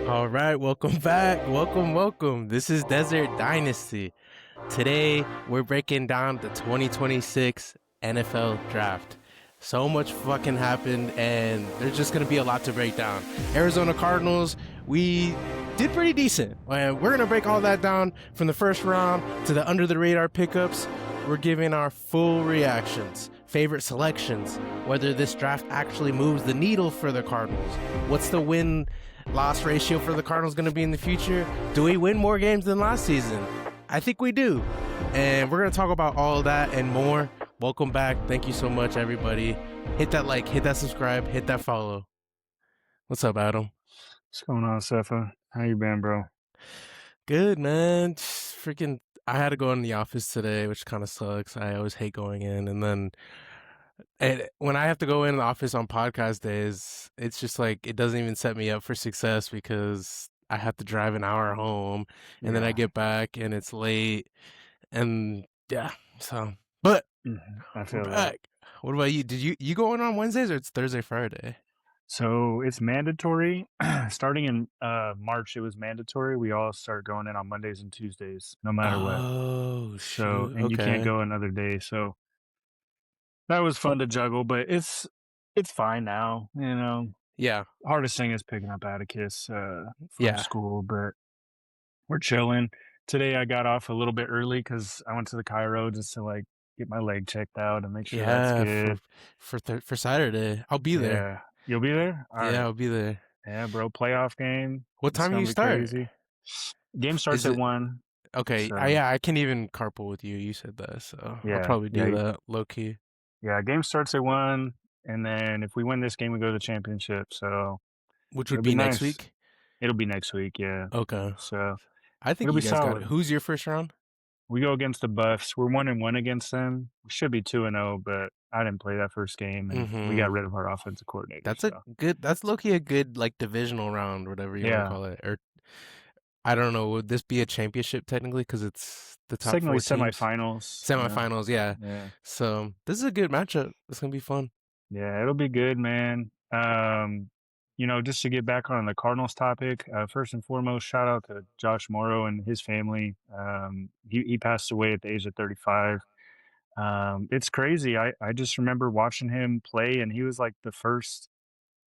All right, welcome back. Welcome. This is Desert Dynasty. Today, we're breaking down the 2026 NFL Draft. So much fucking happened, and there's just going to be a lot to break down. Arizona Cardinals, we did pretty decent. And we're going to break all that down from the first round to the under-the-radar pickups. We're giving our full reactions, favorite selections, whether this draft actually moves the needle for the Cardinals. What's the win-loss ratio for the Cardinals going to be in the future? Do we win more games than last season? I think we do. And we're going to talk about all of that and more. Welcome back. Thank you so much, everybody. Hit that like, hit that subscribe, hit that follow. What's up, Adam? What's going on, Sefa? How you been, bro? Good, man. Just freaking, I had to go in the office today, which kind of sucks. I always hate going in. And then when I have to go in the office on podcast days, it's just like, it doesn't even set me up for success because I have to drive an hour home and then I get back and it's late. And yeah, so, but I feel we're that. back. What about you? Did you go in on Wednesdays or it's Thursday, Friday? So it's mandatory. Starting in March, it was mandatory. We all start going in on Mondays and Tuesdays, no matter what. Oh, So, shoot. and you can't Okay. go another day. So that was fun to juggle, but it's fine now. You know, Yeah. hardest thing is picking up Atticus from Yeah. school, but we're chilling. Today I got off a little bit early because I went to the Cairo just to like get my leg checked out and make sure that's Yeah. good. For Saturday. I'll be there. Yeah. You'll be there? All Yeah, right. I'll be there. Yeah, bro. Playoff game. What It's time do gonna you be start? crazy. Game starts Is at it 1. okay? So Yeah, I can even carpool with you. You said that, so I'll yeah, probably do that low key. yeah. Game starts at 1, and then if we win this game, we go to the championship. So Which would it'll be be next nice. week? It'll be next week. Yeah. Okay. So I think it'll be you guys got it. solid. Who's your first round? We go against the Buffs. We're 1-1 against them. We should be 2-0, but I didn't play that first game, and we got rid of our offensive coordinator. That's low key a good like divisional round, whatever you want to call it. Or I don't know, would this be a championship technically because it's the top 4 teams? Semifinals. Semifinals, yeah. So this is a good matchup. It's gonna be fun. Yeah, it'll be good, man. Just to get back on the Cardinals topic, first and foremost, shout out to Josh Morrow and his family. He passed away at the age of 35. It's crazy. I just remember watching him play, and he was like the first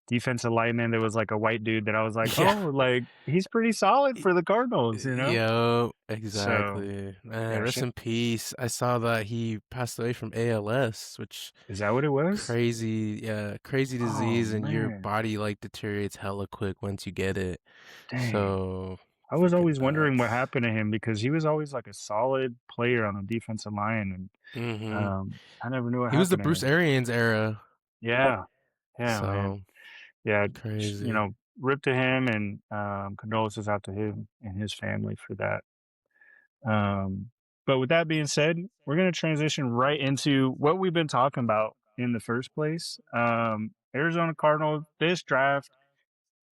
defensive lineman that was like a white dude that I was like, Yeah. oh, like he's pretty solid for the Cardinals, you know? Yo, exactly. So, man, rest in peace. I saw that he passed away from ALS, which is that what it was? Crazy disease, and your body like deteriorates hella quick once you get it. Dang. So I was always wondering what happened to him because he was always like a solid player on the defensive line, and I never knew what happened. He was the Bruce Arians era. Yeah, so, man. Yeah, crazy. Rip to him, and condolences out to him and his family for that. But with that being said, we're going to transition right into what we've been talking about in the first place. Arizona Cardinals, this draft.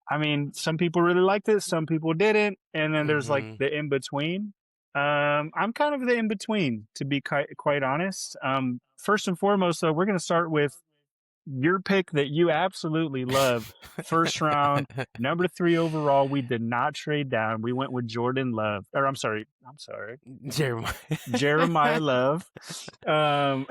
I mean, some people really liked it, some people didn't, and then there's like the in between. I'm kind of the in between, to be quite honest. First and foremost, though, we're going to start with your pick that you absolutely love. First round, number 3 overall. We did not trade down. We went with Jordan Love. Or I'm sorry. Jeremiah Love. Tell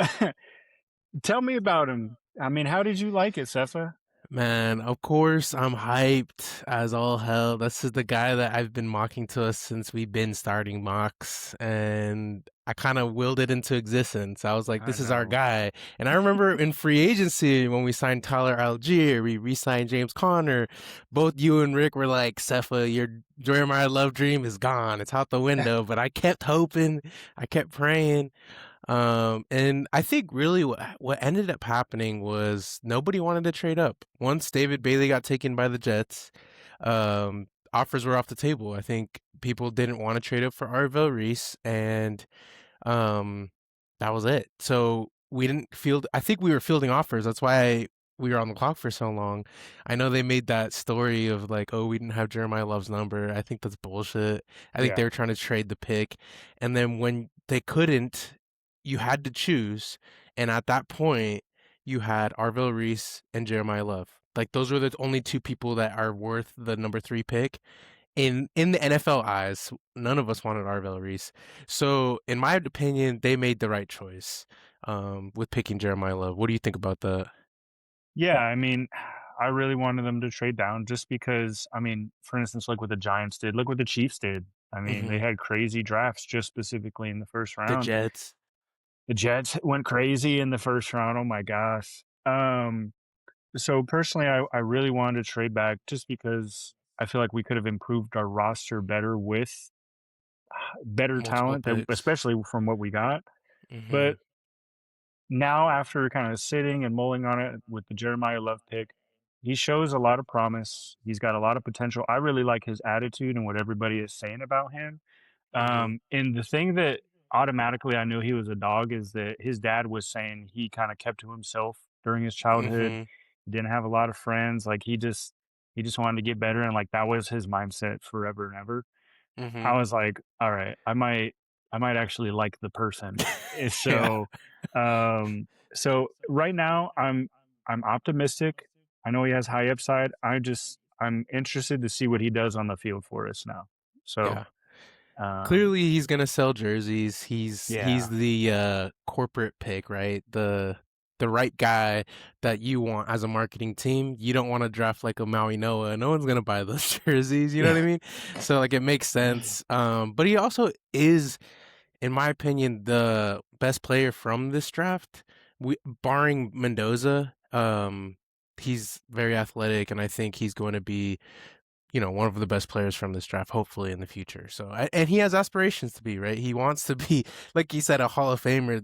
me about him. I mean, how did you like it, Sefa? Man, of course, I'm hyped as all hell. This is the guy that I've been mocking to us since we've been starting mocks, and I kind of willed it into existence. I was like, this is our guy. And I remember in free agency when we signed Tyler Algier, we re-signed James Conner. Both you and Rick were like, Sefa, your Jeremiah Love dream is gone. It's out the window. But I kept hoping. I kept praying. And I think really what ended up happening was nobody wanted to trade up. Once David Bailey got taken by the Jets, offers were off the table. I think people didn't want to trade up for Arvell Reese, and that was it. So we didn't field. I think we were fielding offers. That's why we were on the clock for so long. I know they made that story of like, oh, we didn't have Jeremiah Love's number. I think that's bullshit. I think they were trying to trade the pick, and then when they couldn't, you had to choose, and at that point, you had Arvell Reese and Jeremiah Love. Like those were the only two people that are worth the number three pick. In the NFL eyes, none of us wanted Arvell Reese. So, in my opinion, they made the right choice with picking Jeremiah Love. What do you think about that? Yeah, I mean, I really wanted them to trade down just because, I mean, for instance, look what the Giants did. Look what the Chiefs did. I mean, they Hmm. had crazy drafts just specifically in the first The round. Jets. The Jets went crazy in the first round. Oh my gosh. So personally, I really wanted to trade back just because I feel like we could have improved our roster better with better Multiple talent, that, picks. especially from what we got. Hmm. But now, after kind of sitting and mulling on it with the Jeremiah Love pick, he shows a lot of promise. He's got a lot of potential. I really like his attitude and what everybody is saying about him. Hmm. And the thing that automatically I knew he was a dog is that his dad was saying he kind of kept to himself during his childhood. Hmm. He didn't have a lot of friends. Like he just wanted to get better, and like that was his mindset forever and ever. I Hmm. was like, all right, I might actually like the person. Yeah. Um, so right now I'm optimistic. I know he has high upside. I'm interested to see what he does on the field for us now. So, Yeah. um, Clearly he's gonna sell jerseys. He's yeah, the corporate pick, right? The right guy that you want as a marketing team. You don't want to draft like a Maui Noah. No one's gonna buy those jerseys, you know what I yeah, mean? So like it makes sense. But he also is, in my opinion, the best player from this draft. We barring Mendoza, he's very athletic and I think he's going to be, one of the best players from this draft, hopefully in the future. So, and he has aspirations to be, right? He wants to be, like you said, a Hall of Famer.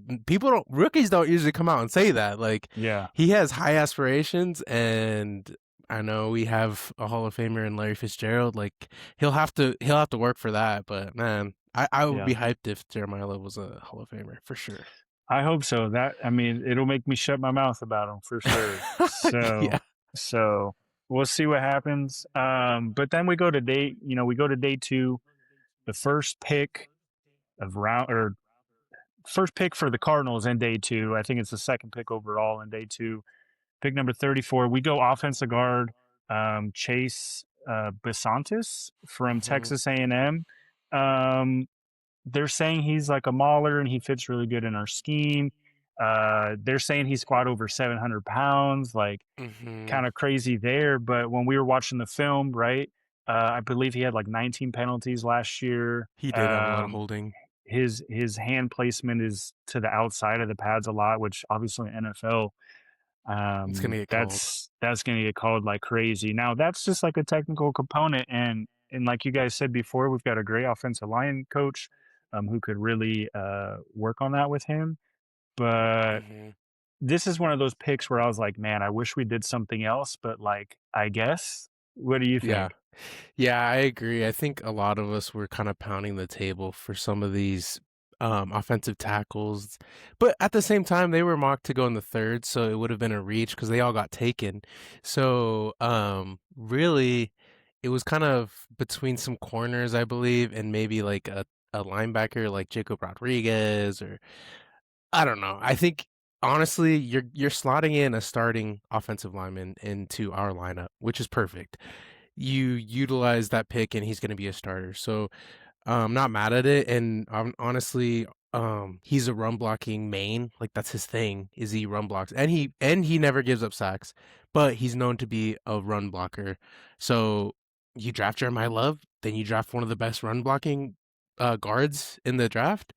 Rookies don't usually come out and say that. Like, yeah, he has high aspirations, and I know we have a Hall of Famer in Larry Fitzgerald. Like, he'll have to work for that. But man, I would yeah. be hyped if Jeremiah Love was a Hall of Famer for sure. I hope so. That I mean, it'll make me shut my mouth about him for sure. Yeah. So we'll see what happens. But then we go to day two, the first pick for the Cardinals in day two. I think it's the second pick overall in day two. Pick number 34. We go offensive guard, Chase Besantis from Hmm. Texas A&M. Um, they're saying he's like a mauler and he fits really good in our scheme. They're saying he squat over 700 pounds, like Hmm. kind of crazy there. But when we were watching the film, right, I believe he had like 19 penalties last year. He did have a lot of holding. His hand placement is to the outside of the pads a lot, which obviously in NFL, It's gonna get cold. that's going to get called like crazy. Now that's just like a technical component, and like you guys said before, we've got a great offensive line coach who could really work on that with him. But Hmm. this is one of those picks where I was like, man, I wish we did something else, but like, I guess. What do you Yeah. think? Yeah, I agree. I think a lot of us were kind of pounding the table for some of these offensive tackles, but at the same time, they were mocked to go in the third, so it would have been a reach because they all got taken. So, really, it was kind of between some corners, I believe, and maybe like a linebacker like Jacob Rodriguez, or I don't know. I think honestly, you're slotting in a starting offensive lineman into our lineup, which is perfect. You utilize that pick and he's going to be a starter. So not mad at it. And honestly, he's a run blocking main. Like that's his thing. Is he run blocks and he never gives up sacks, but he's known to be a run blocker. So you draft Jeremiah Love, then you draft one of the best run blocking guards in the draft.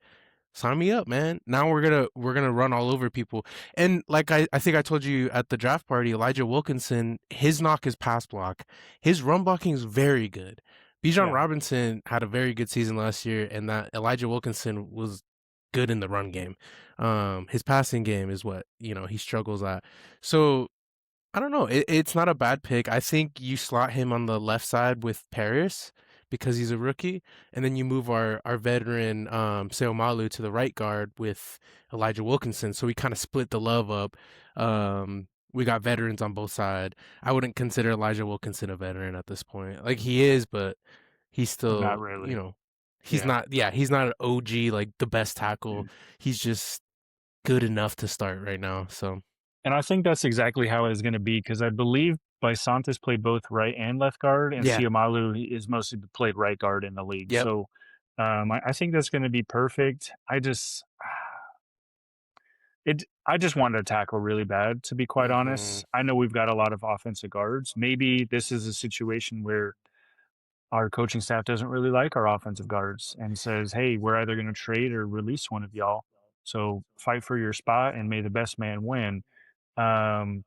Sign me up, man. Now we're gonna run all over people. And like I think I told you at the draft party, Elijah Wilkinson, his knock is pass block. His run blocking is very good. Bijan Yeah, Robinson had a very good season last year, and that Elijah Wilkinson was good in the run game. His passing game is what, he struggles at. So I don't know. It's not a bad pick. I think you slot him on the left side with Paris because he's a rookie, and then you move our veteran Seomalu to the right guard with Elijah Wilkinson. So we kind of split the love up. We got veterans on both sides. I wouldn't consider Elijah Wilkinson a veteran at this point. Like he is, but he's not still, really. he's Yeah. not. Yeah, he's not an OG like the best tackle. Mm. He's just good enough to start right now. So. And I think that's exactly how it's going to be because I believe Bisantis played both right and left guard, and Yeah. Siamalu is mostly played right guard in the league. Yep. So I think that's going to be perfect. I just wanted to tackle really bad, to be quite Mhm. honest. I know we've got a lot of offensive guards. Maybe this is a situation where our coaching staff doesn't really like our offensive guards and says, "Hey, we're either going to trade or release one of y'all. So fight for your spot and may the best man win." Um,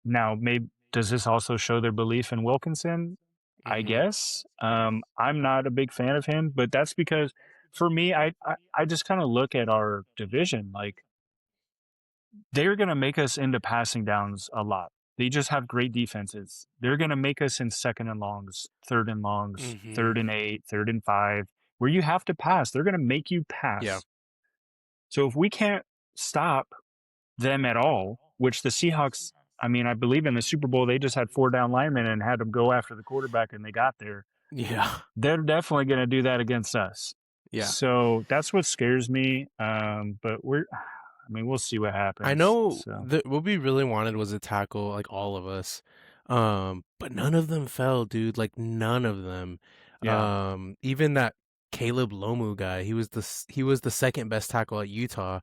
Now, maybe does this also show their belief in Wilkinson? I Mhm. guess. I'm not a big fan of him, but that's because for me, I just kind of look at our division like they're going to make us into passing downs a lot. They just have great defenses. They're going to make us in second and longs, third Mhm. and 8, third and 5, where you have to pass. They're going to make you Yeah. pass. So if we can't stop them at all, which the Seahawks, I mean, I believe in the Super Bowl, they just had 4 down linemen and had them go after the quarterback and they got there. Yeah. They're definitely going to do that against us. Yeah. So that's what scares me. But I mean, we'll see what I happens. know So, that what we really wanted was a tackle, like all of us. But none of them fell, dude. Like none of them. yeah. Even that Caleb Lomu guy, he was the second best tackle at Utah.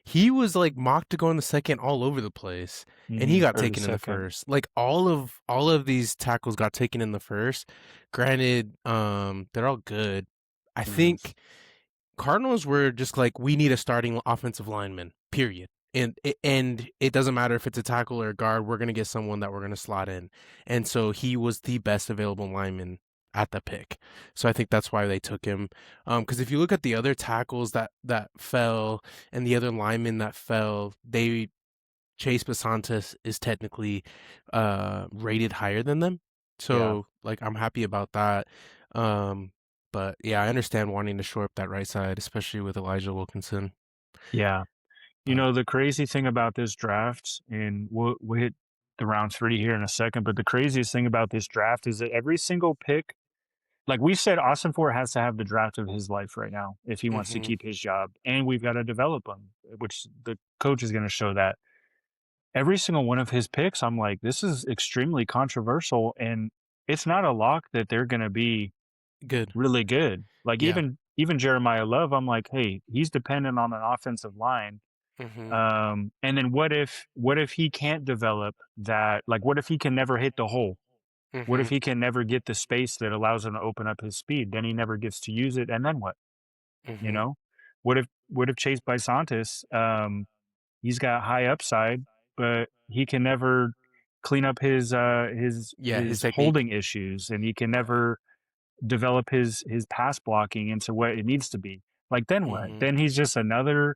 He was like mocked to go in the second all over the place, and he got Early taken in the second. first. Like all of these tackles got taken in the first. Granted, they're all good. I Mm, think Cardinals were just like, we need a starting offensive lineman, period. And it doesn't matter if it's a tackle or a guard, we're gonna get someone that we're gonna slot in. And so he was the best available lineman at the pick. So I think that's why they took him. Because if you look at the other tackles that fell and the other linemen that fell, they Chase Basantis is technically rated higher than them. yeah. So like I'm happy about that. Um but yeah, I understand wanting to shore up that right side, especially with Elijah Wilkinson. Yeah. You But know, the crazy thing about this draft, and we'll hit the round three here in a second, but the craziest thing about this draft is that every single pick, like we said, Austin Ford has to have the draft of his life right now if he wants to mhm. keep his job, and we've got to develop him, which the coach is going to show that. Every single one of his picks, I'm like, this is extremely controversial, and it's not a lock that they're going to be Good. really good. Like Yeah. even Jeremiah Love, I'm like, hey, he's dependent on an offensive line. Mhm. And then what if he can't develop that? Like, what if he can never hit the hole? What if Mhm. he can never get the space that allows him to open up his speed? Then he never gets to use it, and then what? You Mhm. know, what if Chase Bisantis, he's got high upside, but he can never clean up Yeah, his his technique. holding issues, and he can never develop his pass blocking into what it needs to be. Like, then what? Mhm. Then he's just another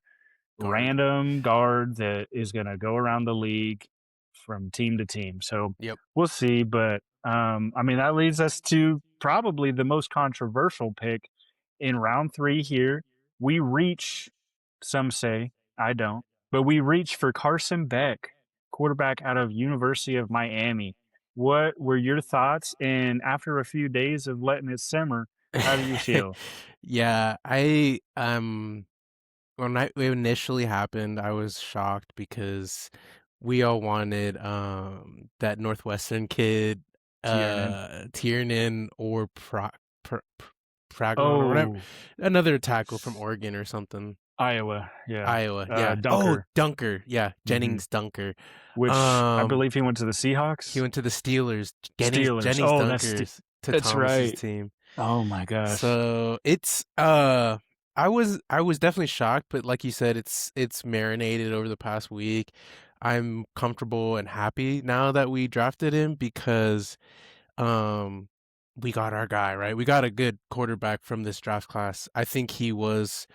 Guard. random guard that is going to go around the league from team to team. So Yep. we'll see. But I mean, that leads us to probably the most controversial pick in round three here. We reach, some say, I don't, but we reach for Carson Beck, quarterback out of University of Miami. What were your thoughts? And after a few days of letting it simmer, how do you feel? Yeah, I when it initially happened, I was shocked because we all wanted that Northwestern kid Tiernan. Tiernan or Pragon or whatever, Oh, another tackle from Oregon or something. Iowa, yeah. Iowa, yeah. Oh, Dunker, Dunker, yeah, hmm Jennings Dunker. which I Um, believe he went to the he Seahawks? went to the Steelers. Steelers. Jennings Oh, Dunkers to that's Thomas's right. team. Oh my gosh. So it's I was definitely shocked, but like you said, it's marinated over the past week. I'm comfortable and happy now that we drafted him because um we got our guy, right? We got a good quarterback from this draft class. I think he was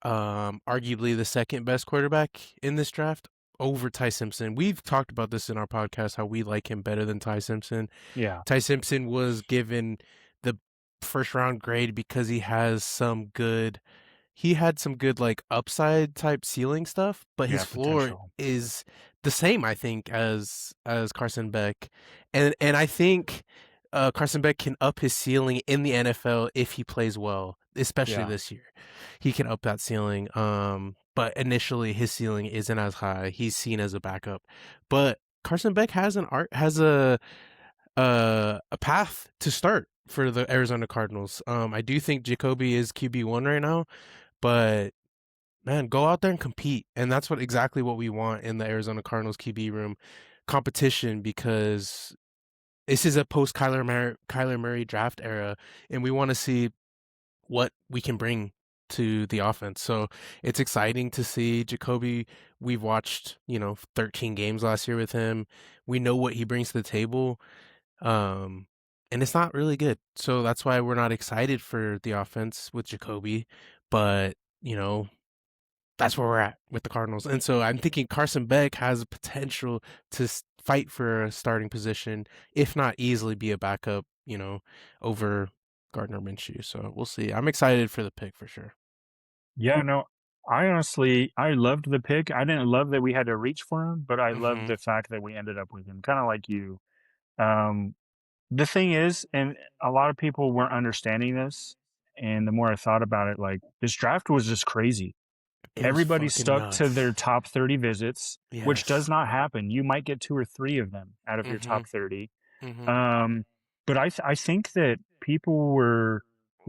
arguably the second best quarterback in this draft over Ty Simpson. We've talked about this in our podcast how we like him better than Ty Simpson. Yeah, Ty Simpson was given the first round grade because he had some good like upside type ceiling stuff, but his yeah, floor potential. is the same, I think, as Carson Beck. And I think Carson Beck can up his ceiling in the NFL if he plays well, especially Yeah, this year. He can up that ceiling. But initially his ceiling isn't as high. He's seen as a backup. But Carson Beck has a path to start for the Arizona Cardinals. I do think Jacoby is QB1 right now, but man, go out there and compete. And that's what exactly what we want in the Arizona Cardinals QB room, competition, because this is a post Kyler Murray draft era, and we want to see what we can bring to the offense. So it's exciting to see Jacoby. We've watched, 13 games last year with him. We know what he brings to the table. Um, and it's not really good. So that's why we're not excited for the offense with Jacoby. But, that's where we're at with the Cardinals. And so I'm thinking Carson Beck has a potential to fight for a starting position, if not easily be a backup, over Gardner Minshew. So we'll see. I'm excited for the pick for sure. Yeah, no, I loved the pick. I didn't love that we had to reach for him, but I loved Mm-hmm. the fact that we ended up with him, kind of like you. Um, the thing is, and a lot of people weren't understanding this, and the more I thought about it, like this draft was just crazy. It was Everybody fucking stuck to their nuts. top 30 visits, which does Yes. not happen. You might get two or three of them out of your Mm-hmm. top 30. Mm-hmm. Um, but I think that people were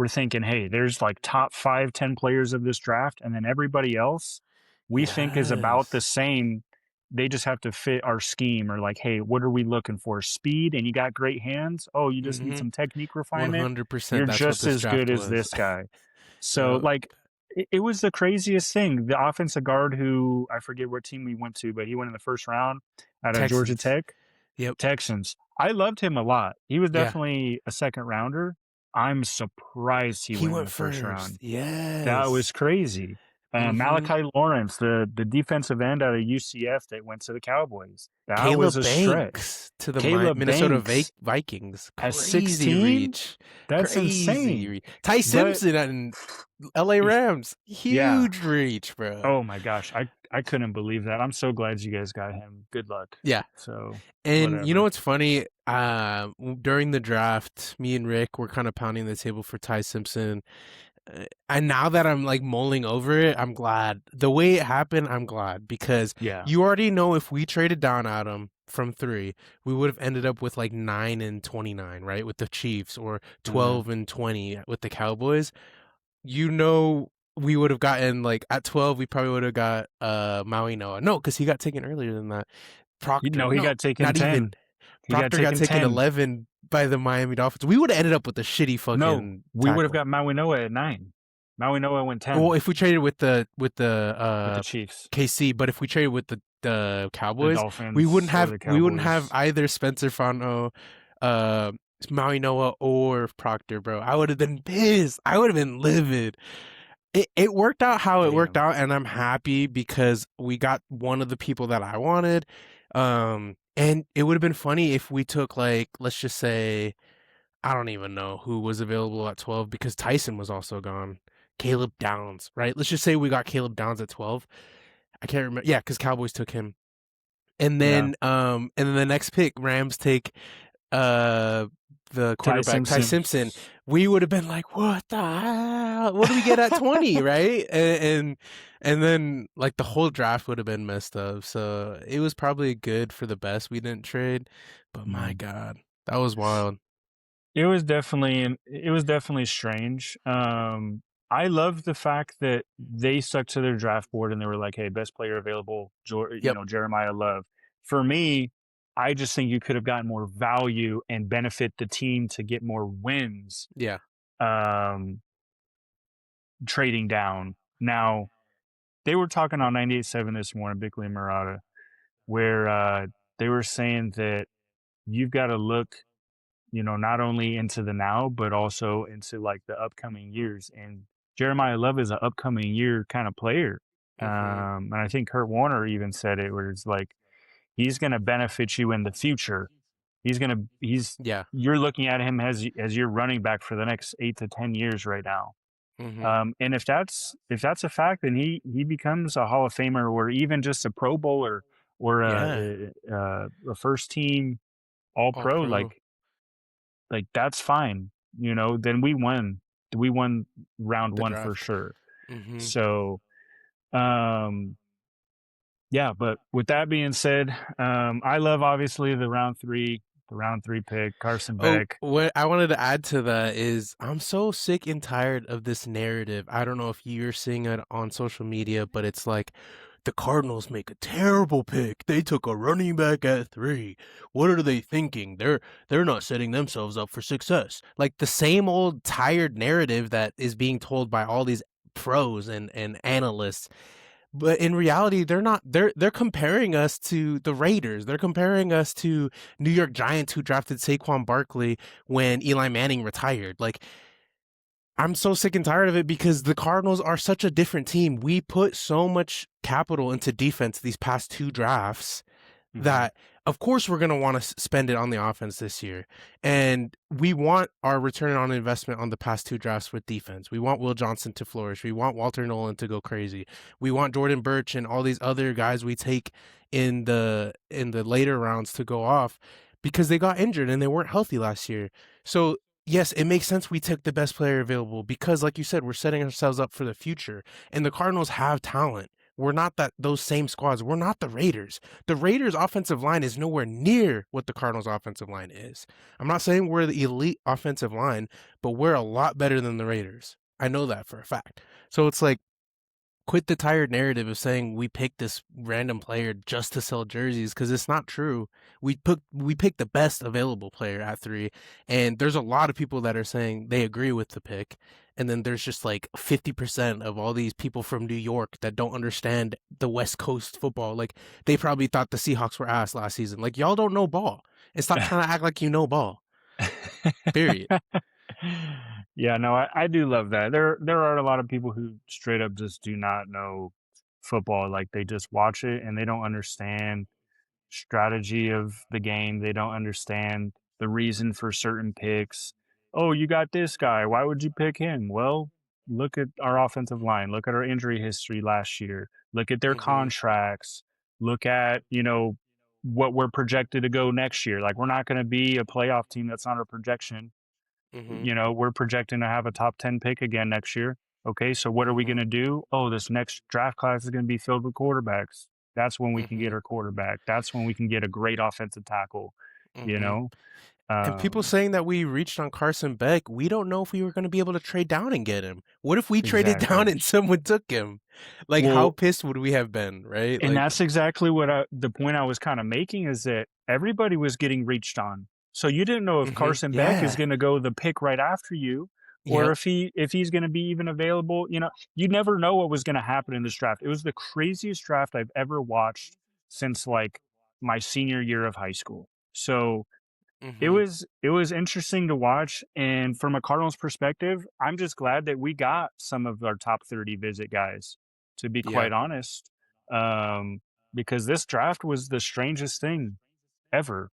thinking, hey, there's like top 5, 10 players of this draft, and then everybody else we think is about the Yes. same. They just have to fit our scheme, or like, hey, what are we looking for? Speed, and you got great hands. Oh, you just need Mm-hmm. some technique refinement. 100%. You're That's what just this as good draft as was. this guy. So Yep. like it was the craziest thing. The offensive guard who I forget what team we went to, but he went in the first round out of Georgia Texans. Tech. Yep. Texans. I loved him a lot. He was Yeah. definitely a second rounder. I'm surprised he He went in went the first first. round. That was Yes. crazy. Mm-hmm. Malachi Lawrence, the defensive end out of UCF that went to the Cowboys. That was Caleb a stretch. Banks to the Caleb Minnesota Banks Vikings. at Crazy 16? reach. That's Crazy insane. reach. Ty But Simpson and LA Rams. yeah. Huge reach, bro. Oh my gosh. I couldn't believe that. I'm so glad you guys got him. Good luck. Yeah. So And you know whatever. what's funny? During the draft, me and Rick were kind of pounding the table for Ty Simpson. And now that I'm like mulling over it, I'm glad. The way it happened, I'm glad because Yeah. you already know if we traded down Adam from 3, we would have ended up with like 9 and 29, right? With the Chiefs or Mm-hmm. 12 and 20 with the Cowboys. We would have gotten like at 12, we probably would have got Maui Noah. No, because he got taken earlier than that. Proctor. No, he No, got taken not even. 10. He got Proctor got taken taken 10. 11 by the Miami Dolphins. We would have ended up with a shitty No, fucking we would have tackle. got Maui Noah at 9. Maui Noah went Well, 10 if we traded with the with the Chiefs, KC, but if we traded with the the Cowboys, we wouldn't Dolphins, or have the we wouldn't have Cowboys. either Spencer Fano, uh, Maui Noah or Proctor, bro. I would have been pissed. I would have been livid. It worked out how it worked Damn. out, and I'm happy because we got one of the people that I wanted. And it would have been funny if we took like, let's just say, I don't even know who was available at 12 because Tyson was also gone. Caleb Downs, right? Let's just say we got Caleb Downs at 12. I can't remember. Yeah, because Cowboys took him. Yeah. And then the next pick, Rams take uh the Ty quarterback Ty Simpson. Simpson. We would have been like, what the hell? What do we get at 20, right? And then like the whole draft would have been messed up. So it was probably good for the best we didn't trade. But my Mhm. God, that was wild. It was definitely strange. I loved the fact that they stuck to their draft board and they were like, "Hey, best player available, Yep. Jeremiah Love." For me, I just think you could have gotten more value and benefit the team to get more wins. Yeah. Um, Trading down. Now, they were talking on 98.7 this morning, Bickley and Murata, where they were saying that you've got to look, not only into the now, but also into like the upcoming years. And Jeremiah Love is an upcoming year kind of player. Mm-hmm. And I think Kurt Warner even said it, where it's like, he's going to benefit you in the future. Yeah. You're looking at him as your running back for the next 8 to 10 years right now. Mm-hmm. And if that's a fact, then he becomes a Hall of Famer, or even just a Pro Bowler, or Yeah. a first team All All Pro. pro. Like that's fine. Then we won. We won round The one for draft. sure. Mm-hmm. So, um, yeah. But with that being said, I love obviously the round 3. The round 3 pick, Carson Oh, Beck. what I wanted to add to that is I'm so sick and tired of this narrative. I don't know if you're seeing it on social media, but it's like the Cardinals make a terrible pick. They took a running back at 3. What are they thinking? They're not setting themselves up for success. Like the same old tired narrative that is being told by all these pros and analysts. But in reality, they're not. They're comparing us to the Raiders. They're comparing us to New York Giants, who drafted Saquon Barkley when Eli Manning retired. Like, I'm so sick and tired of it because the Cardinals are such a different team. We put so much capital into defense these past 2 drafts Hmm. that of course we're going to want to spend it on the offense this year. And we want our return on investment on the past 2 drafts with defense. We want Will Johnson to flourish. We want Walter Nolan to go crazy. We want Jordan Birch and all these other guys we take in the later rounds to go off because they got injured and they weren't healthy last year. So yes, it makes sense we took the best player available because like you said, we're setting ourselves up for the future. And the Cardinals have talent. We're not those same squads. We're not the Raiders. The Raiders' offensive line is nowhere near what the Cardinals' offensive line is. I'm not saying we're the elite offensive line, but we're a lot better than the Raiders. I know that for a fact. So it's like, quit the tired narrative of saying we picked this random player just to sell jerseys because it's not true. We picked the best available player at 3, and there's a lot of people that are saying they agree with the pick, and then there's just like 50% of all these people from New York that don't understand the West Coast football. Like they probably thought the Seahawks were ass last season. Like y'all don't know ball, and stop trying to act like you know ball. Period. Yeah, no, I do love that. There are a lot of people who straight up just do not know football. Like they just watch it and they don't understand strategy of the game. They don't understand the reason for certain picks. Oh, you got this guy. Why would you pick him? Well, look at our offensive line. Look at our injury history last year. Look at their Mm-hmm. contracts. Look at, what we're projected to go next year. Like we're not going to be a playoff team. That's not our projection. Mm-hmm. We're projecting to have a top 10 pick again next year. Okay, so what are we going Mm-hmm. to do? Oh, this next draft class is going to be filled with quarterbacks. That's when we can Mm-hmm. get our quarterback. That's when we can get a great offensive tackle, you Mm-hmm. know? And people Um, saying that we reached on Carson Beck, we don't know if we were going to be able to trade down and get him. What if we traded down exactly. and someone took him? Like, how Well, pissed would we have been, right? and Like, that's exactly the point I was kind of making is that everybody was getting reached on. So you didn't know if Carson Beck is yeah, going to go the pick right after you, or yep, if he's going to be even available. You never know what was going to happen in this draft. It was the craziest draft I've ever watched since like my senior year of high school. So it mm-hmm, was it was interesting to watch, and from a Cardinals perspective, I'm just glad that we got some of our top 30 visit guys, to be yeah, quite honest, um, because this draft was the strangest thing ever.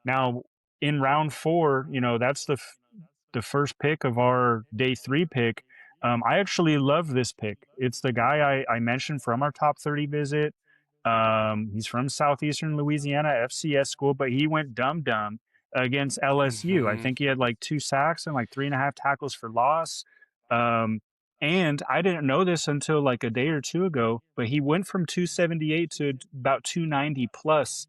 Now in round 4, that's the first pick of our day 3 pick. I actually love this pick. It's the guy I mentioned from our top 30 visit. He's from Southeastern Louisiana FCS school, but he went dumb against LSU. I mm-hmm, think he had like 2 sacks and like 3.5 tackles for loss. Um, and I didn't know this until like a day or two ago, but he went from 278 to about 290 plus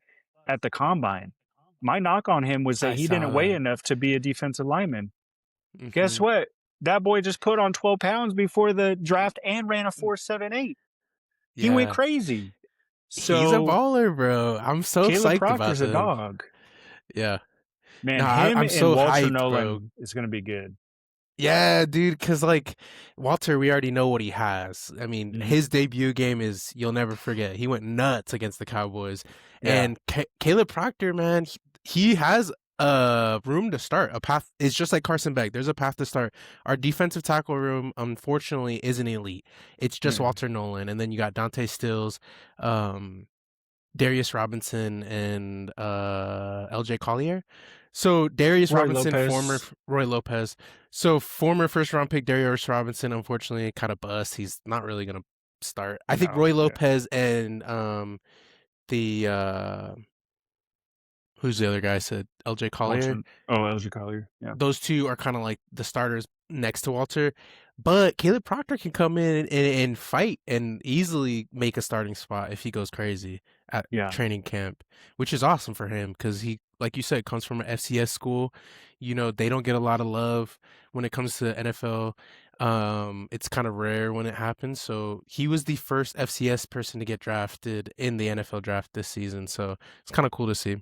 at the combine. My knock on him was that I he saw didn't weigh that. enough to be a defensive lineman. Guess Mm-hmm, what? That boy just put on 12 pounds before the draft and ran a 4.78. He went yeah, crazy. he's a So baller, bro. I'm so Caleb psyched about Proctor's a them. dog. Yeah, no, Man, him I'm and so Walter hyped, bro. Nolan is going to be good. Yeah, dude, because like Walter, we already know what he has. I mean, Hmm. his debut game is you'll never forget. He went nuts against the Cowboys, Yeah. and Caleb Proctor, man, he has a room to start. A path. It's just like Carson Beck. There's a path to start. Our defensive tackle room, unfortunately, isn't elite. It's just Mm-mm. Walter Nolan, and then you got Dante Stills, um, Darius Robinson, and LJ Collier. So Darius Roy Robinson, former Lopez. Roy Lopez. So former first round pick Darius Robinson, unfortunately, kind of bust. He's not really gonna start. I think No. Roy Yeah. Lopez and the who's the other guy I said LJ Collier. Walter. Oh, LG Collier. Yeah. Those two are kind of like the starters next to Walter. But Caleb Proctor can come in and fight and easily make a starting spot if he goes crazy at Yeah. training camp, which is awesome for him because he like you said, comes from an FCS school. They don't get a lot of love when it comes to NFL. It's kind of rare when it happens. So he was the first FCS person to get drafted in the NFL draft this season. So it's kind of cool to see.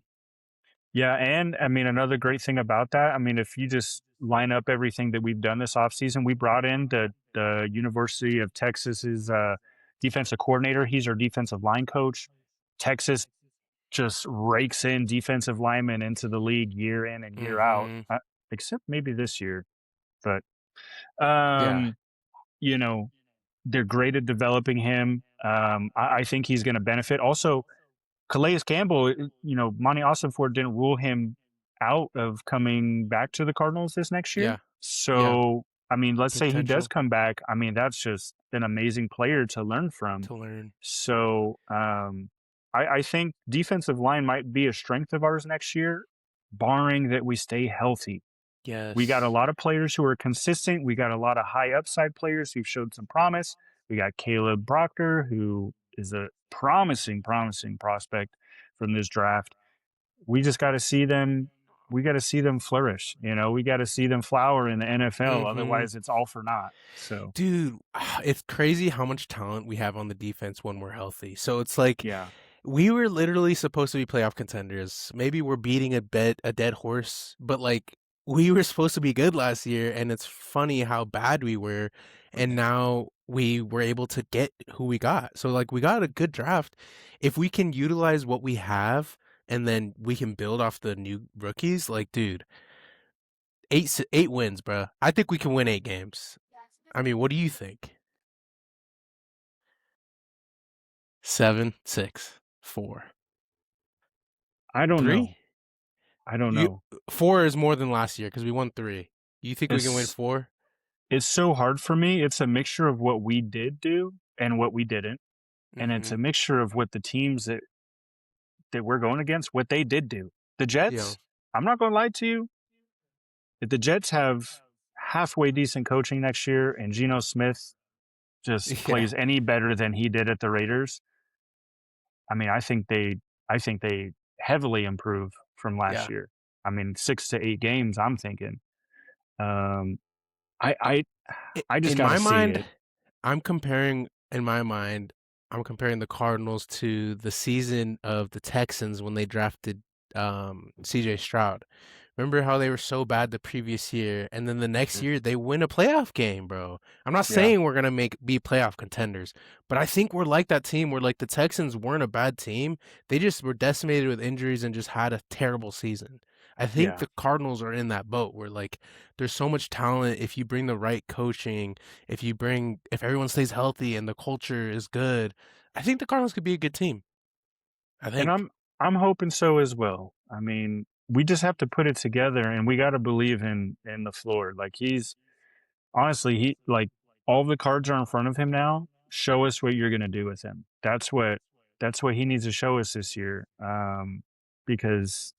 Yeah, and I mean another great thing about that, I mean, if you just line up everything that we've done this offseason, we brought in the University of Texas's defensive coordinator. He's our defensive line coach. Texas just rakes in defensive linemen into the league year in and year out, Hmm. except maybe this year. But Yeah. um, you know, they're great at developing him. I think he's going to benefit. Also, Calais Campbell, Monty Ossenford didn't rule him out of coming back to the Cardinals this next year. Yeah. Yeah. So, I mean, let's say he does Potential come back. I mean, that's just an amazing player to learn from. to learn. So, I think defensive line might be a strength of ours next year, barring that we stay healthy. We got a Yes. lot of players who are consistent. We got a lot of high upside players who've showed some promise. We got Caleb Proctor, who is a promising prospect from this draft. We just got to see them. We got to see them flourish. We got to see them flower in the NFL. Hmm. Otherwise, it's all for naught. So, Dude, it's crazy how much talent we have on the defense when we're healthy. So it's like yeah, we were literally supposed to be playoff contenders. Maybe we're beating a dead horse, but like we were supposed to be good last year, and it's funny how bad we were, and now we were able to get who we got. So like we got a good draft. If we can utilize what we have and then we can build off the new rookies, like dude, eight wins, bro. I think we can win 8 games. I mean, what do you think? 7, 6, 4, I don't 3. know. I don't You know. 4 is more than last year because we won 3. You think we can win It's 4? it's so hard for me. It's a mixture of what we did do and what we didn't, and it's Mm-hmm. a mixture of what the teams that we're going against, what they did do. The Yeah. Jets, I'm not going to lie to you. If the Jets have halfway decent coaching next year and Geno Smith just Yeah. plays any better than he did at the Raiders, I mean, I think they heavily improve from last Yeah. year. I mean, 6 to 8 games. I'm thinking. Um, I I I just In got to my see mind, it. I'm comparing in my mind, I'm comparing the Cardinals to the season of the Texans when they drafted CJ Stroud. Remember how they were so bad the previous year, and then the next Mm, year they win a playoff game, bro. I'm not yeah, saying we're gonna make be playoff contenders, but I think we're like that team where like the Texans weren't a bad team. They just were decimated with injuries and just had a terrible season. I think yeah. the Cardinals are in that boat where like there's so much talent if you bring the right coaching, if everyone stays healthy and the culture is good. I think the Cardinals could be a good team. I And think. I'm hoping so as well. I mean, we just have to put it together, and we got to believe in the floor. Like he's honestly, he like all the cards are in front of him now. Show us what you're going to do with him. That's what he needs to show us this year. Because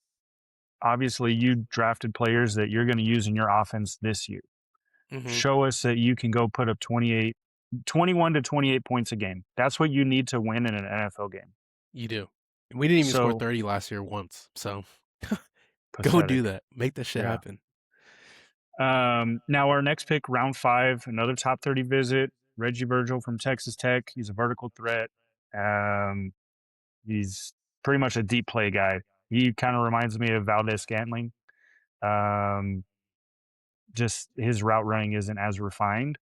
obviously you drafted players that you're going to use in your offense this year. Hmm. Show us that you can go put up 21 to 28 points a game. That's what you need to win in an NFL game. You do. We didn't even score So 30 last year once. So go do pathetic. that. Make that shit Yeah. happen. Now our next pick, round 5, another top 30 visit. Reggie Virgil from Texas Tech. He's a vertical threat. Um, he's pretty much a deep play guy. He kind of reminds me of Valdez Scantling. Um, just his route running isn't as refined,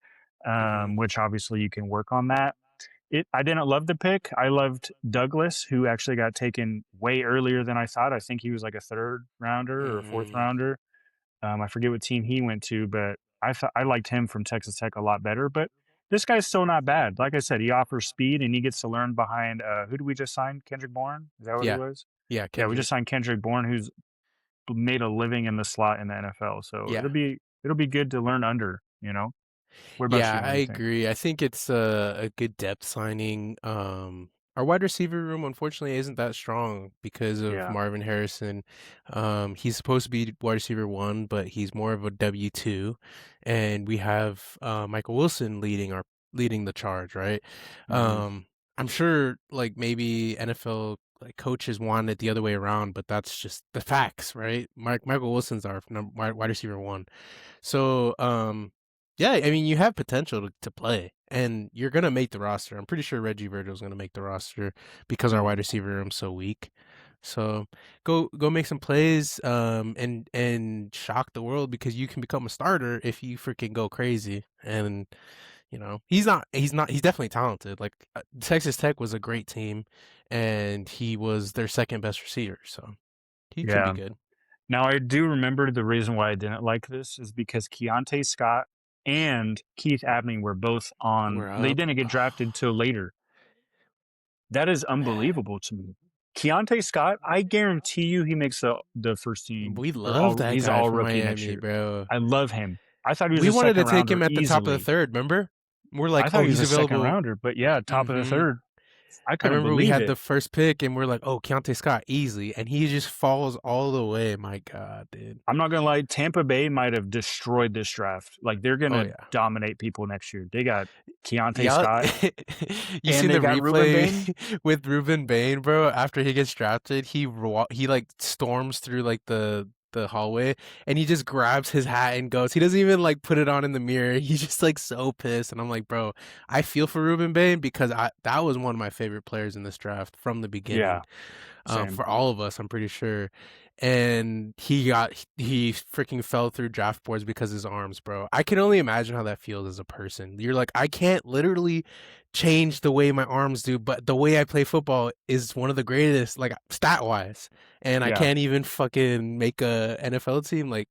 Hmm. which obviously you can work on that. I didn't love the pick. I loved Douglas, who actually got taken way earlier than I thought. I think he was like a third rounder or a fourth Hmm. rounder. I forget what team he went to, but I thought I liked him from Texas Tech a lot better. But this guy's still not bad. Like I said, he offers speed and he gets to learn behind. Who did we just sign? Kendrick Bourne? Is that what it Yeah. was? Yeah, Yeah, we just Kendrick. signed Kendrick Bourne, who's made a living in the slot in the NFL. So Yeah. it'll be good to learn under. What about Yeah, you? What I do you think? agree. I think it's a good depth signing. Our wide receiver room unfortunately isn't that strong because of Yeah. Marvin Harrison. He's supposed to be wide receiver 1, but he's more of a W2, and we have Michael Wilson leading the charge, right? Hmm. I'm sure like maybe NFL like coaches want it the other way around, but that's just the facts, right? Michael Wilson's our wide receiver one. So, yeah, I mean, you have potential to play, and you're gonna make the roster. I'm pretty sure Reggie Virgil's gonna make the roster because our wide receiver room's so weak. So go make some plays, and shock the world because you can become a starter if you freaking go crazy. And he's definitely talented. Like Texas Tech was a great team, and he was their second best receiver, so he can be Yeah. good. Now I do remember the reason why I didn't like this is because Keontae Scott and Keith Abney were both on. We're They up. didn't get drafted till later. That is unbelievable to me. Keontae Scott, I guarantee you, he makes the first team We or love all. that He's guy all from rookie next Miami, year. bro. I love him. I thought he was We a wanted to second take him rounder at the top of the easily. third, remember? We're I like, thought oh, he was he's a second available. rounder, but yeah, top of the hmm third. I I couldn't remember we believe had it. the first pick, and we're like, oh, Keontae Scott, easily. And he just falls all the way. My God, dude. I'm not gonna lie, Tampa Bay might have destroyed this draft. Like they're Oh, gonna yeah. dominate people next year. They got Keontae Yeah, Scott you and seen they the got Ruben replay Bain. with Ruben Bain, bro? After he gets drafted, he like storms through like the hallway, and he just grabs his hat and goes. He doesn't even like put it on in the mirror. He's just like so pissed, and I'm like, bro, I feel for Ruben Bain because I that was one of my favorite players in this draft from the Yeah, beginning, same. for all of us, I'm pretty sure. And he freaking fell through draft boards because of his arms, bro. I can only imagine how that feels as a person. You're like, I can't literally change the way my arms do, but the way I play football is one of the greatest, like stat wise. And I Yeah, can't even fucking make a NFL team like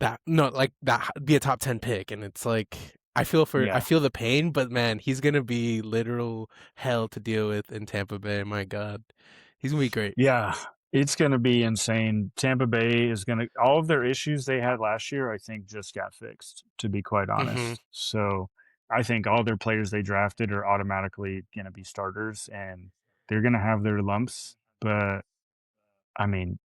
that. No, like that be a top 10 pick. And it's like I yeah. feel the pain, but man, he's gonna be literal hell to deal with in Tampa Bay. My God, he's gonna be great. Yeah, it's going to be insane. Tampa Bay is going to, all of their issues they had last year, I think, just got fixed, to be quite hmm honest. So I think all their players they drafted are automatically going to be starters and they're going to have their lumps. But I mean,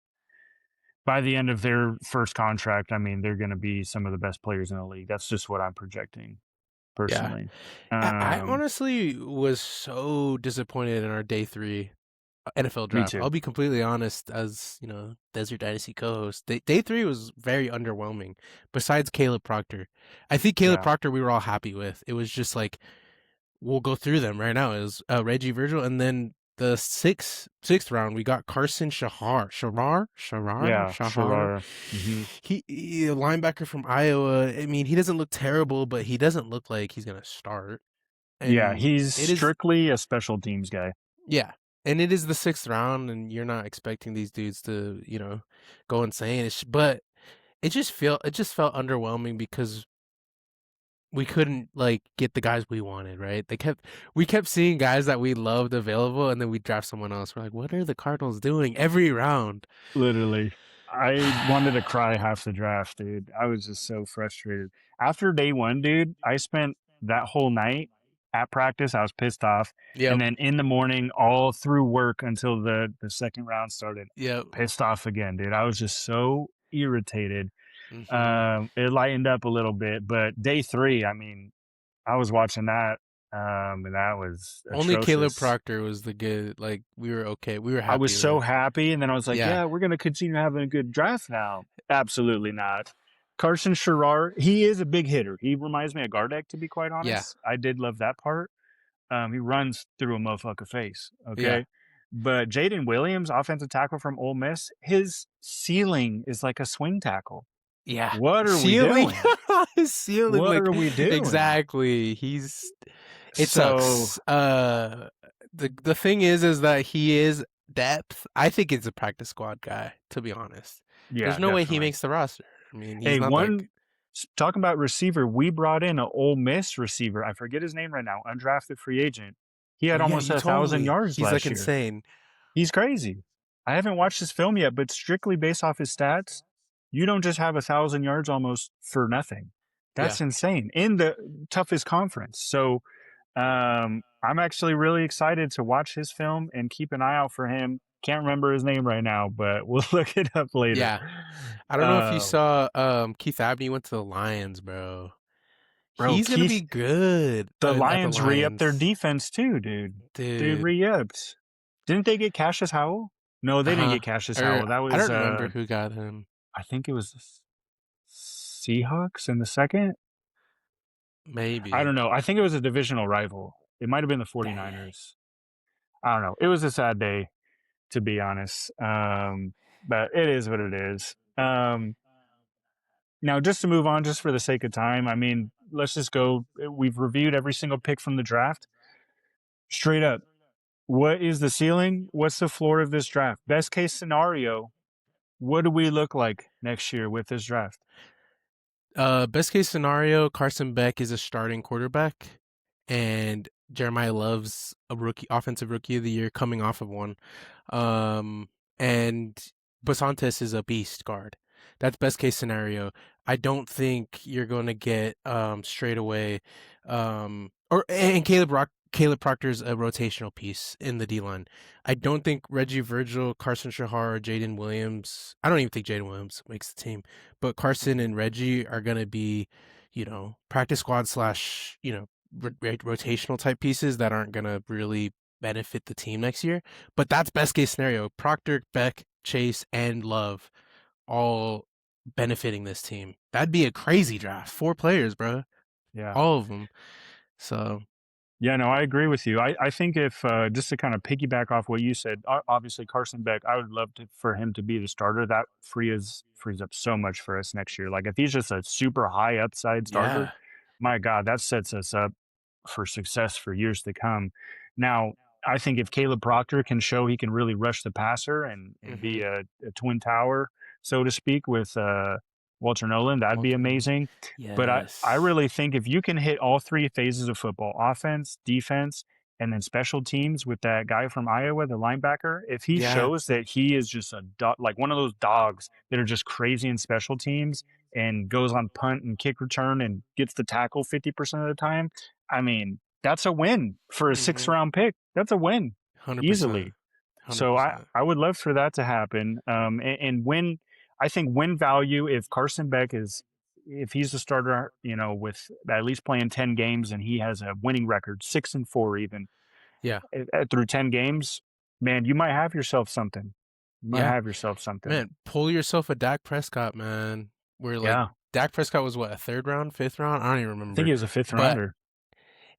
by the end of their first contract, I mean, they're going to be some of the best players in the league. That's just what I'm projecting Yeah. personally. I honestly was so disappointed in our day three NFL Me draft. too. I'll be completely honest, as Desert Dynasty co-host. Day three was very underwhelming. Besides Caleb Proctor, I think Caleb Yeah. Proctor we were all happy with. It was just like we'll go through them right now. It was Reggie Virgil, and then the sixth round we got Carson Yeah. Shahar. Sure. Hmm. He a linebacker from Iowa. I mean, he doesn't look terrible, but he doesn't look like he's gonna start. Yeah. And He's it is strictly a special teams guy. Yeah. And it is the sixth round, and you're not expecting these dudes to, go insane. But it just felt underwhelming because we couldn't like get the guys we wanted, right? We kept seeing guys that we loved available, and then we draft someone else. We're like, what are the Cardinals doing every round? Literally. I wanted to cry half the draft, dude. I was just so frustrated. After day one, dude, I spent that whole night at practice. I was pissed off. And Yep. then in the morning, all through work until the second round started, Yep. pissed off again, dude. I was just so irritated. hmm It lightened up a little bit. But day three, I mean, I was watching that, and that was Only Caleb atrocious. Proctor was the good. Like we were okay. We were I was happy so with. happy, and then I was like, Yeah. "Yeah, we're going to continue having a good draft now." Absolutely not. Carson Sherrar, he is a big hitter. He reminds me of Gardeck, to be quite Yeah. honest. I did love that part. He runs through a motherfucker face, Yeah. okay? But Jaden Williams, offensive tackle from Ole Miss, his ceiling is like a swing tackle. Yeah. What are we Ceiling. doing? Ceiling. What Like are we doing? exactly. It So, sucks. The thing is that he is depth. I think it's a practice squad guy, to be honest. There's yeah, no way he definitely. makes the roster. I mean, he's Hey, not that good. talking about receiver, we brought in an Ole Miss receiver. I forget his name right now, undrafted free agent. He Oh had yeah, almost you a told thousand me. yards He's like last year. insane. He's crazy. I haven't watched his film yet, but strictly based off his stats, you don't just have 1,000 yards almost for nothing. Yeah. That's insane in the toughest conference. So I'm actually really excited to watch his film and keep an eye out for him. Can't remember his name right now, but we'll look it up later. Yeah. I don't know if you Uh, saw Keith Abney went to the Lions, bro. bro, He's gonna be Keith, good the at the Lions re-upped their Lions. defense too, dude. They Dude. re-upped. Didn't they get Cassius Howell? No, they didn't Uh-huh. get Cassius Or Howell. That I was don't remember who got him. I think it was the Seahawks in the second. I Maybe. don't know. I think it was a divisional rival. It might have been the Dang. 49ers. I don't know. It was a sad day, to be honest. But it is what it is. Now, just to move on, just for the sake of time, I mean, let's just go. We've reviewed every single pick from the draft. Straight up, what is the ceiling? What's the floor of this draft? Best case scenario, what do we look like next year with this draft? Best case scenario, Carson Beck is a starting quarterback, and Jeremiah Love's a rookie, offensive rookie of the year, coming off of one. Um, and Basantes is a beast guard. That's best case scenario. I don't think you're going to get straight away. Or and Caleb Proctor's a rotational piece in the D line. I don't think Reggie Virgil, Carson Shahar, or Jaden Williams. I don't even think Jaden Williams makes the team, but Carson and Reggie are going to be, practice squad slash, rotational type pieces that aren't going to really benefit the team next year. But that's best case scenario. Proctor, Beck, Chase, and Love all benefiting this team. That'd be a crazy draft. 4 players, bro. Yeah. All of them. So, Yeah, no, I agree with you. I think if just to kind of piggyback off what you said, obviously Carson Beck, I would love for him to be the starter. That frees up so much for us next year. Like if he's just a super high upside starter, yeah. my God, that sets us up for success for years to come. Now, I think if Caleb Proctor can show he can really rush the passer and Mm-hmm. be a twin tower, so to speak, with Walter Nolan, that'd be Walter Nolan. amazing. But I Yes. really think if you can hit all three phases of football, offense, defense, and then special teams with that guy from Iowa, the linebacker, if he Yeah. shows that he is just like one of those dogs that are just crazy in special teams and goes on punt and kick return and gets the tackle 50% of the time, I mean, that's a win for a sixth Mm-hmm. round pick. That's a win 100%. easily. So I, 100%. I would love for that to happen. And win, I think win value if Carson Beck is, if he's the starter, with at least playing 10 games and he has a winning record, 6-4 even Yeah. through 10 games, man, you might have yourself something. You might Yeah. have yourself something. Man, pull yourself a Dak Prescott, man. Where like Yeah. Dak Prescott was what, a third round, fifth round? I don't even I think remember. he was a fifth But rounder.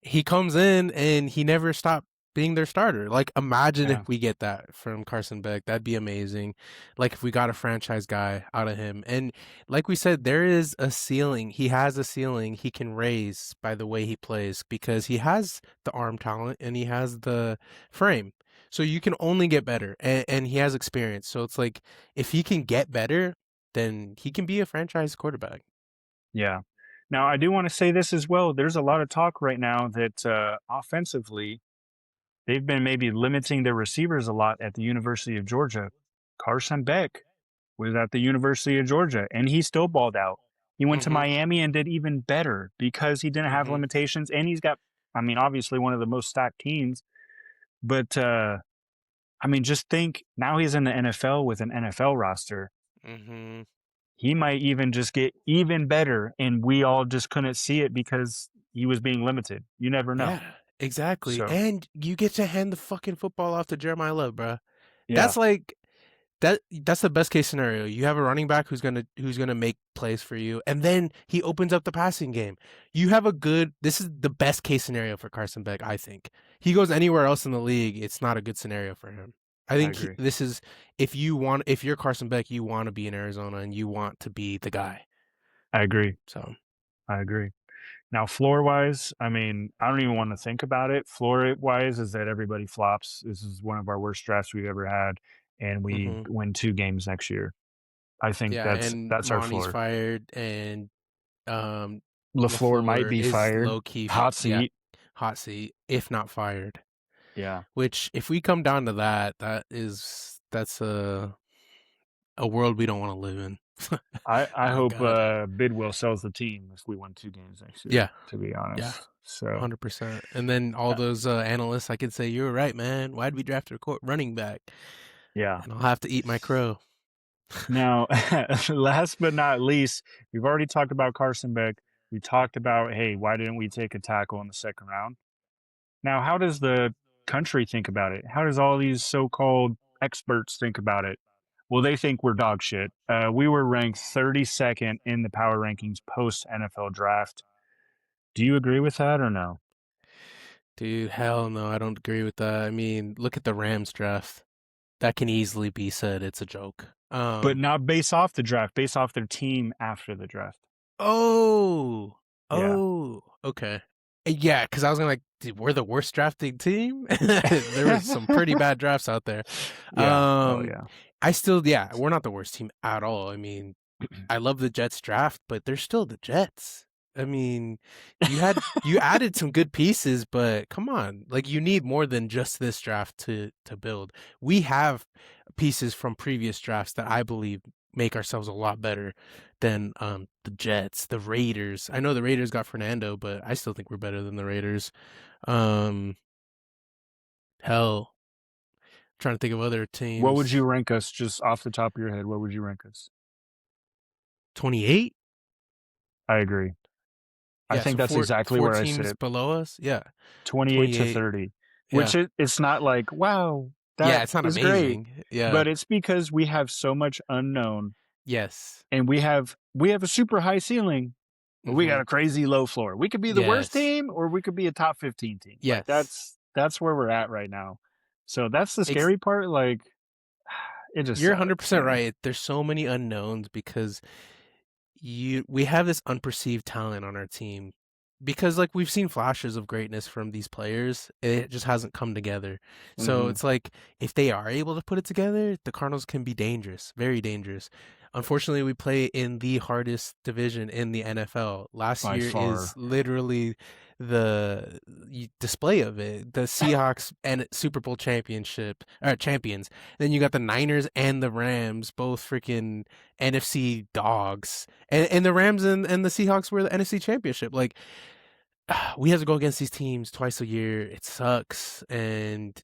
he comes in and he never stopped being their starter. Like, imagine Yeah. if we get that from Carson Beck. That'd be amazing. Like, if we got a franchise guy out of him. And like we said, there is a ceiling. He has a ceiling he can raise by the way he plays because he has the arm talent and he has the frame. So you can only get better. And he has experience. So it's like, if he can get better, then he can be a franchise quarterback. Yeah. Now, I do want to say this as well. There's a lot of talk right now that offensively, they've been maybe limiting their receivers a lot at the University of Georgia. Carson Beck was at the University of Georgia, and he still balled out. He went to Mm-hmm. Miami and did even better because he didn't have Mm-hmm. limitations, and he's got, I mean, obviously one of the most stacked teams. But I mean, just think now he's in the NFL with an NFL roster. Mm-hmm. He might even just get even better, and we all just couldn't see it because he was being limited. You never know. Yeah, exactly. So And you get to hand the fucking football off to Jeremiah Love, bro. yeah, That's like that's the best case scenario. You have a running back who's gonna make plays for you, and then he opens up the passing game. You have a good. This is the best case scenario for Carson Beck, I think. He goes anywhere else in the league, it's not a good scenario for him. I I think agree. this is if you're Carson Beck, you want to be in Arizona and you want to be the guy. I agree. So, I agree. Now, floor wise, I mean, I don't even want to think about it. Floor wise is that everybody flops. This is one of our worst drafts we've ever had, and we hmm win 2 games next year. I think yeah, and that's our Monty's floor. fired, and um, LaFleur might LaFleur be is fired. low key, Hot yeah, seat. hot seat, if not fired. Yeah. Which, if we come down to that, that's a world we don't want to live in. I Oh hope God. Bidwell sells the team if we win 2 games next year, Yeah, to be yeah, honest. So, 100%. And then all uh, those analysts, I can say, "You were right, man. Why'd we draft a running back?" yeah. And I'll have to eat my crow. Now, last but not least, we've already talked about Carson Beck. We talked about, hey, why didn't we take a tackle in the second round? Now, how does the country think about it? How does all these so-called experts think about it? Well, they think we're dog shit. We were ranked 32nd in the power rankings post NFL draft. Do you agree with that or no? Dude, hell no, I don't agree with that. I mean, look at the Rams draft. That can easily be said it's a joke. But not based off the draft, based off their team after the draft. Oh, Yeah. okay. Yeah, because I was gonna like, dude, we're the worst drafting team. There was some pretty bad drafts out there. Yeah. Oh Um, yeah. I still, yeah, we're not the worst team at all. I mean, I love the Jets draft, but they're still the Jets. I mean, you added some good pieces, but come on, like you need more than just this draft to build. We have pieces from previous drafts that I believe make ourselves a lot better than the Jets, the Raiders. I know the Raiders got Fernando, but I still think we're better than the Raiders. Um, hell, trying to think of other What would you teams. rank us just off the top of your head? What would you rank us? 28? I agree. I Yeah, think so that's exactly four where I teams sit. below us. Yeah, 28 to 28. 30, Yeah. which it's not like, wow, Yeah, that it's not is great. amazing. Yeah. But it's because we have so much unknown Yes. and we have a super high ceiling, but we got Mm-hmm. a crazy low floor. We could be the worst Yes. team or we could be a top 15 team. Like Yes. that's where we're at right now. So that's the Ex- scary part. Like it just you're sucks, 100% man. right. There's so many unknowns because we have this unperceived talent on our team because like we've seen flashes of greatness from these players, it just hasn't come together. So Hmm. it's like if they are able to put it together, the Cardinals can be dangerous, very dangerous. Unfortunately, we play in the hardest division in the NFL. Last By year is far. literally the display of it. The Seahawks and Super Bowl championship champions. Then you got the Niners and the Rams, both freaking NFC dogs. And the Rams and the Seahawks were the NFC championship. Like we have to go against these teams twice a year. It sucks. And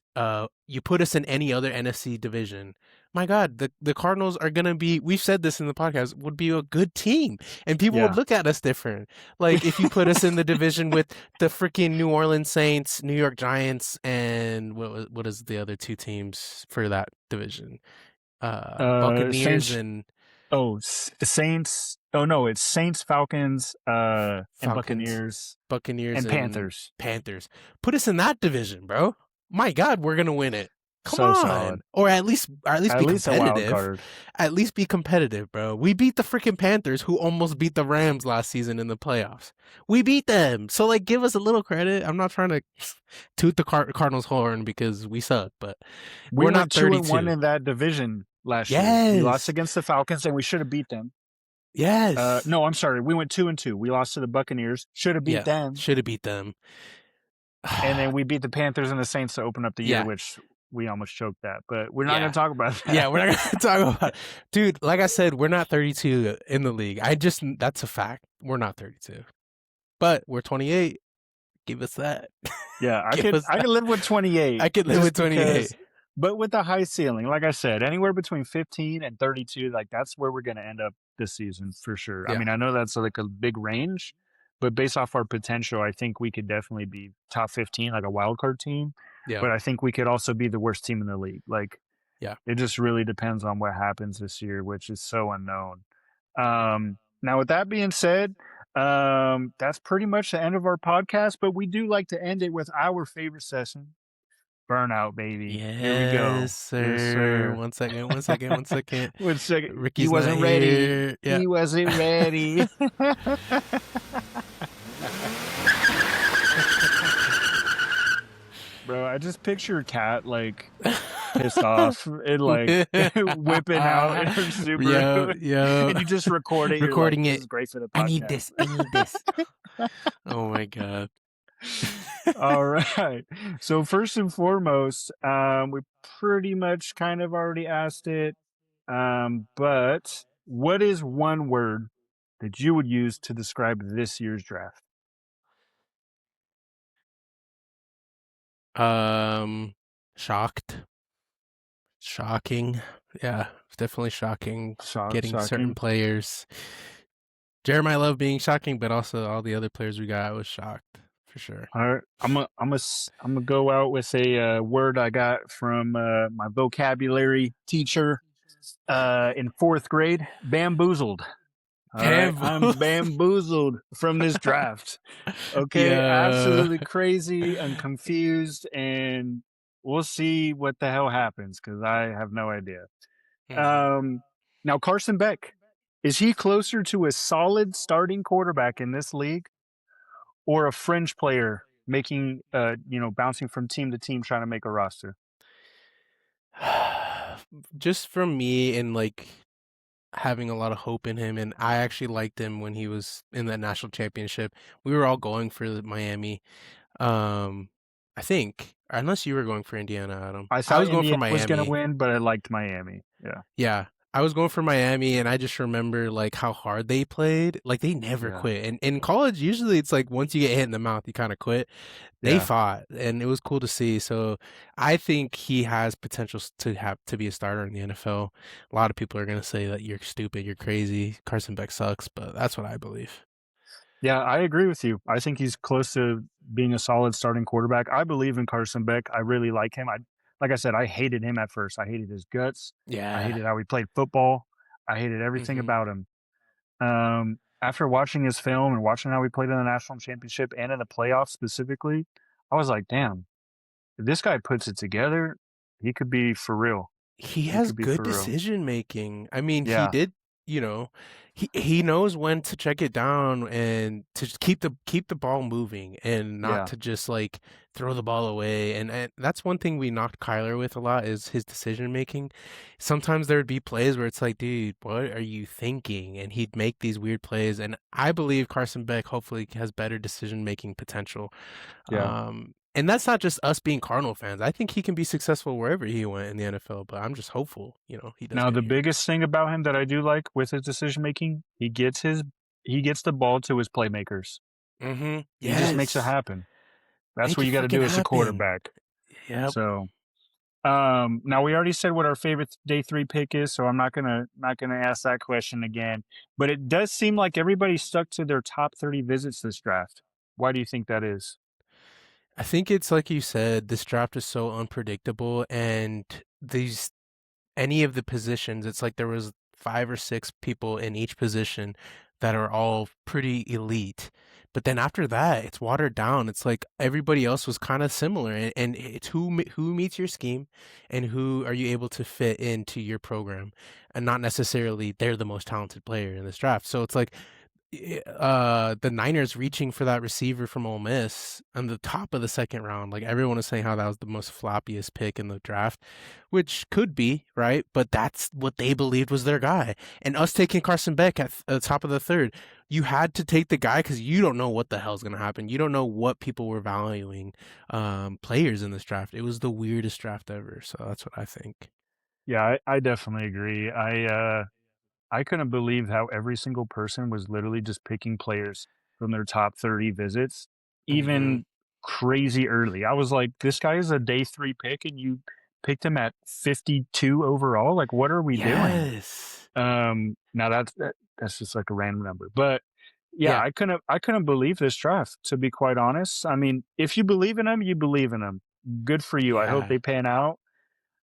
you put us in any other NFC division. My God, the Cardinals are gonna be. We've said this in the podcast. Would be a good team, and people would Yeah. look at us different. Like if you put us in the division with the freaking New Orleans Saints, New York Giants, and what is the other two teams for that division? Buccaneers Saints. and Oh, Saints. Oh no, it's Saints, Falcons, and Falcons, Buccaneers Buccaneers, and and Panthers. Panthers. Put us in that division, bro. My God, we're gonna win it. Come So solid. on, or at least At be least a wild competitive. card. At least be competitive, bro. We beat the freaking Panthers, who almost beat the Rams last season in the playoffs. We beat them, so like, give us a little credit. I'm not trying to toot the Cardinals horn because we suck, but We we're went not 2-1 32. in that division last year. We lost Yes, against the Falcons and we should have beat them. yes, No, I'm sorry. We went 2-2. We lost to the Buccaneers. Should have beat yeah. them. Should have beat them. And then we beat the Panthers and the Saints to open up the year, Yeah, which we almost choked that. But we're not going yeah. to talk about Yeah, that. we're not gonna talk about, dude. Like I said, we're not 32 in the league. That's a fact. We're not 32, but we're 28. Give us that. Yeah, Give us I that. could live with 28 I can live just with 28. because, but with the high ceiling, like I said, anywhere between 15 and 32, like that's where we're going to end up this season for sure. I Yeah, mean, I know that's like a big range, but based off our potential, I think we could definitely be top 15, like a wild card team. yeah, But I think we could also be the worst team in the league. Like yeah, it just really depends on what happens this year, which is so unknown. Now, with that being said, that's pretty much the end of our podcast, but we do like to end it with our favorite session, Burnout, baby. Here we yes, go. Yes, sir. sir. 1 second, 1 second, 1 second. One second. He Ricky's not wasn't ready. here. Yeah. He wasn't ready. Bro, I just picture Kat like pissed off and like whipping out in her Yo, Subaru. yo. And you just record it. You're like, Recording this it. is great for the I need podcast. this. I need this. Oh my God. All right. So first and foremost, we pretty much kind of already asked it. But what is one word that you would use to describe this year's draft? Shocked. Shocking. Yeah, it's definitely shocking getting certain Shocking. players. Jeremiah Love being shocking, but also all the other players we got was shocked for sure. All right, I'm gonna go out with a word I got from my vocabulary teacher in fourth grade. Bamboozled. All right, I'm Bamboos. bamboozled from this draft. Okay, Yeah. absolutely crazy and confused, and we'll see what the hell happens because I have no idea. Mhm. Um, Now Carson Beck, is he closer to a solid starting quarterback in this league, or a fringe player making bouncing from team to team trying to make a roster? Just from me and like having a lot of hope in him, and I actually liked him when he was in that national championship. We were all going for Miami. Um, I think, unless you were going for Indiana, Adam. I I thought was going for Indiana was going to Miami. win, but I liked Miami. Yeah, Yeah. I was going for Miami, and I just remember like how hard they played. Like they never yeah, quit. And in college, usually it's like once you get hit in the mouth, you kind of quit. They yeah. fought, and it was cool to see. So I think he has potential to have to be a starter in the NFL. A lot of people are gonna say that you're stupid, you're crazy. Carson Beck sucks, but that's what I believe. Yeah, I agree with you. I think he's close to being a solid starting quarterback. I believe in Carson Beck. I really like him. Like I said, I hated him at first. I hated his guts. I Yeah. hated how he played football. I hated everything Hmm. about him. After watching his film and watching how he played in the national championship and in the playoffs specifically, I was like, damn, if this guy puts it together, he could be for real. He He has could be good for real. decision making. I mean, he Yeah, did, you know, he knows when to check it down and to just keep the ball moving and not yeah, to just like throw the ball away. And that's one thing we knocked Kyler with a lot is his decision making. Sometimes there would be plays where it's like, dude, what are you thinking? And he'd make these weird plays. And I believe Carson Beck hopefully has better decision making potential. yeah. And that's not just us being Cardinal fans. I think he can be successful wherever he went in the NFL, but I'm just hopeful, he does Now get the here. biggest thing about him that I do like with his decision making, he gets the ball to his playmakers. Mm-hmm. He just makes it Yes. happen. That's Make what it you got to freaking do as a happen. quarterback. Yep. So, now we already said what our favorite day 3 pick is, so I'm not gonna ask that question again. But it does seem like everybody stuck to their top 30 visits this draft. Why do you think that is? I think it's like you said, this draft is so unpredictable and these any of the positions, it's like there was 5 or 6 people in each position that are all pretty elite. But then after that, it's watered down. It's like everybody else was kind of similar, and it's who meets your scheme, and who are you able to fit into your program, and not necessarily they're the most talented player in this draft. So it's like the Niners reaching for that receiver from Ole Miss on the top of the second round. Like everyone was saying how that was the most floppiest pick in the draft, which could be, right? But that's what they believed was their guy. And us taking Carson Beck at the top of the third, you had to take the guy because you don't know what the hell's going to happen. You don't know what people were valuing players in this draft. It was the weirdest draft ever. So that's what I think. Yeah, I definitely agree. I couldn't believe how every single person was literally just picking players from their top 30 visits, Hmm. even crazy early. I was like, this guy is a day 3 pick and you picked him at 52 overall. Like, what are we doing? Yes. Now that's just like a random number. But yeah, Yeah. I couldn't believe this draft, to be quite honest. I mean, if you believe in him, you believe in him. Good for you. I hope Yeah. they pan out.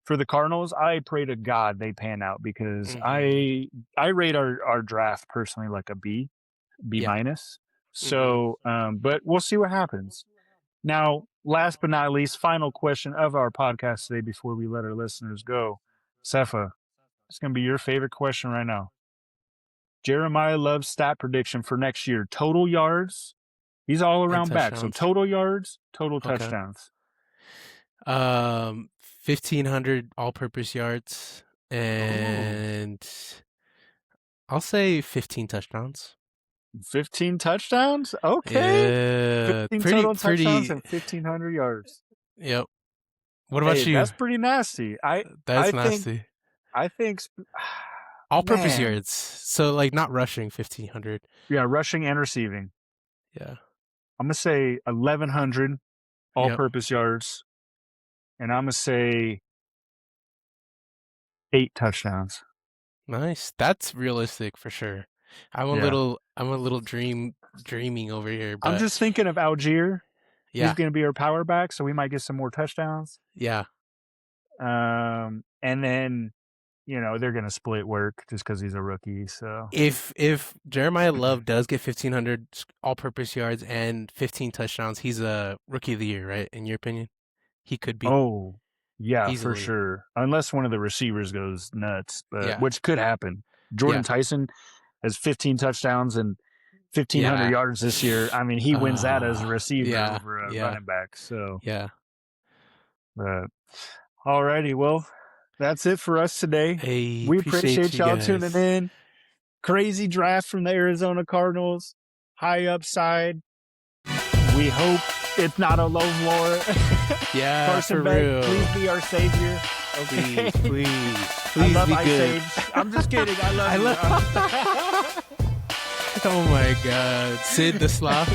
For the Cardinals, I pray to God they pan out because Hmm. I rate our draft personally like a B Yeah. minus. Hmm. So, but we'll see what happens. Now, last but not least, final question of our podcast today before we let our listeners go. Sefa, it's going to be your favorite question right now. Jeremiah Love's stat prediction for next year: total yards. He's all And around back, so touchdowns. total yards, total Okay. touchdowns. 1,500 all-purpose yards, Oh, and I'll say 15 touchdowns. 15 touchdowns? Okay. Yeah, 15 pretty, total touchdowns pretty. and 1,500 yards. Yep. What about Hey, you? that's pretty nasty. I That's think nasty. I think All-purpose man, yards. So like not rushing 1,500. yeah, rushing and receiving. Yeah. I'm gonna say 1,100 Yep. all-purpose yards, and I'm gonna say 8 touchdowns. Nice. That's realistic for sure. Yeah, I'm a little dreaming over here, I'm but just thinking of Algier. He's Yeah. going to be our power back, so we might get some more touchdowns. Yeah. And then, they're going to split work just because he's a rookie. So If Jeremiah Love does get 1,500 all-purpose yards and 15 touchdowns, he's a rookie of the year, right? In your opinion, he could be Oh, yeah, for easily. sure. Unless one of the receivers goes nuts, Yeah. which could happen. Jordan Yeah. Tyson has 15 touchdowns and 1,500 Yeah. yards this year. I mean, he wins that as a receiver Yeah. over a Yeah. running back. So, Yeah. all righty. Well, that's it for us today. Hey, We appreciate appreciate you y'all tuning guys. in. Crazy draft from the Arizona Cardinals. High upside. We hope it's not a low floor. Yeah, Carson for Beck, real. please be our savior. Okay. Please I love be Ice good. Age. I'm just kidding. I love you. Oh my God, Sid the Sloth.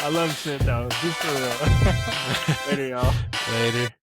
I love Sid though. He's for real. Later, y'all. Later.